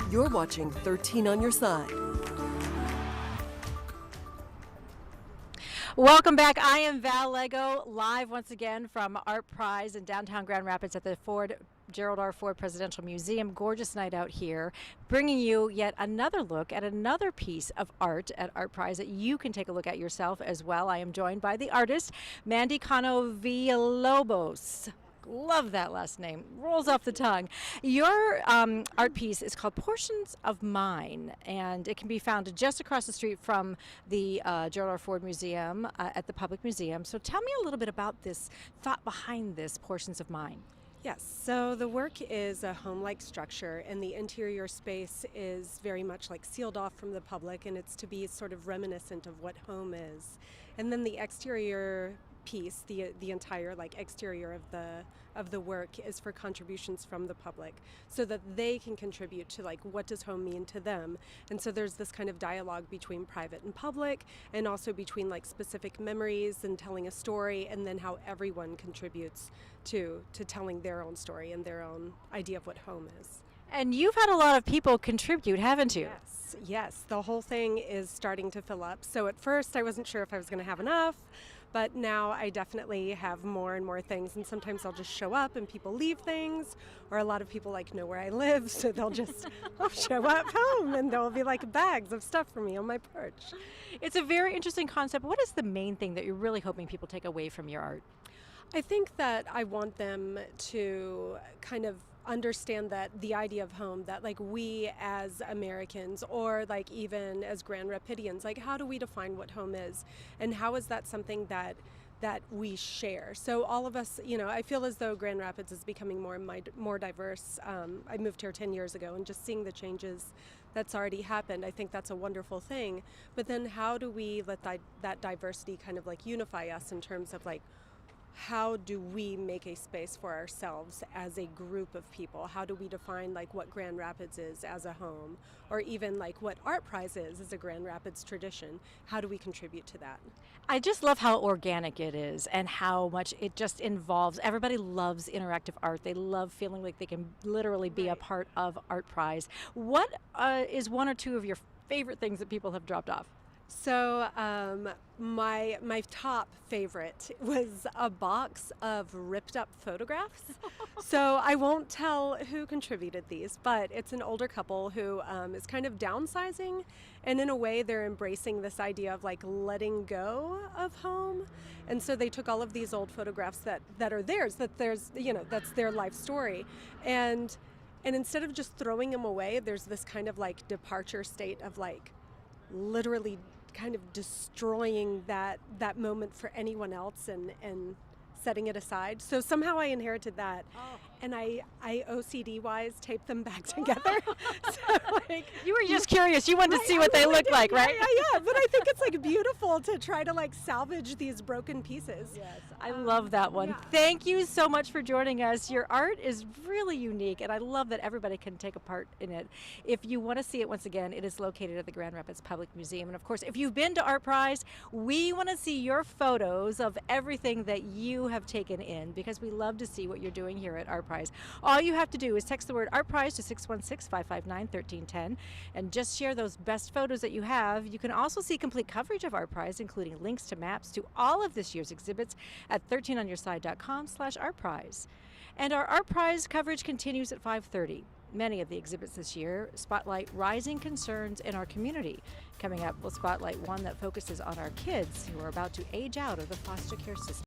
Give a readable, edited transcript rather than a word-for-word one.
You're watching 13 on Your Side. Welcome back. I am Val Lego, live once again from ArtPrize in downtown Grand Rapids at the Gerald R. Ford Presidential Museum. Gorgeous night out here, bringing you yet another look at another piece of art at ArtPrize that you can take a look at yourself as well. I am joined by the artist, Mandy Cano Villalobos. Love that last name. Rolls off the tongue. Your art piece is called Portions of Mine, and it can be found just across the street from the Gerald R. Ford Museum at the Public Museum. So tell me a little bit about this thought behind this Portions of Mine. Yes, so the work is a home-like structure, and the interior space is very much like sealed off from the public, and it's to be sort of reminiscent of what home is. And then the exterior piece, the entire like exterior of the work is for contributions from the public, so that they can contribute to like what does home mean to them. And so there's this kind of dialogue between private and public, and also between like specific memories and telling a story, and then how everyone contributes to telling their own story and their own idea of what home is. And you've had a lot of people contribute, haven't you? Yes, the whole thing is starting to fill up. So at first I wasn't sure if I was going to have enough, but now I definitely have more and more things, and sometimes I'll just show up and people leave things, or a lot of people like know where I live, so they'll just I'll show up home and there'll be like bags of stuff for me on my porch. It's a very interesting concept. What is the main thing that you're really hoping people take away from your art? I think that I want them to kind of understand that the idea of home, that like we as Americans, or like even as Grand Rapidians, like how do we define what home is, and how is that something that we share? So all of us, you know, I feel as though Grand Rapids is becoming more diverse. I moved here 10 years ago, and just seeing the changes that's already happened, I think that's a wonderful thing. But then how do we let that diversity kind of like unify us in terms of like, how do we make a space for ourselves as a group of people? How do we define like what Grand Rapids is as a home, or even like what ArtPrize is as a Grand Rapids tradition? How do we contribute to that? I just love how organic it is and how much it just involves. Everybody loves interactive art. They love feeling like they can literally be a part of ArtPrize. What is one or two of your favorite things that people have dropped off? So my top favorite was a box of ripped up photographs. So I won't tell who contributed these, but it's an older couple who is kind of downsizing, and in a way they're embracing this idea of like letting go of home. And so they took all of these old photographs that are theirs, that's their life story, and instead of just throwing them away, there's this kind of like departure state of like literally kind of destroying that moment for anyone else and setting it aside. So somehow I inherited that, and I OCD wise taped them back together. So like, You were just curious. You wanted to see what they look like, right? Yeah. But I think it's like beautiful to try to like salvage these broken pieces. Yes, I love that one. Yeah. Thank you so much for joining us. Your art is really unique, and I love that everybody can take a part in it. If you want to see it, once again, it is located at the Grand Rapids Public Museum. And of course, if you've been to ArtPrize, we want to see your photos of everything that you have taken in, because we love to see what you're doing here at ArtPrize. All you have to do is text the word ArtPrize to 616-559-1310 and just share those best photos that you have. You can also see complete coverage of ArtPrize, including links to maps to all of this year's exhibits at 13onyourside.com/ArtPrize. And our ArtPrize coverage continues at 5:30. Many of the exhibits this year spotlight rising concerns in our community. Coming up, we'll spotlight one that focuses on our kids who are about to age out of the foster care system.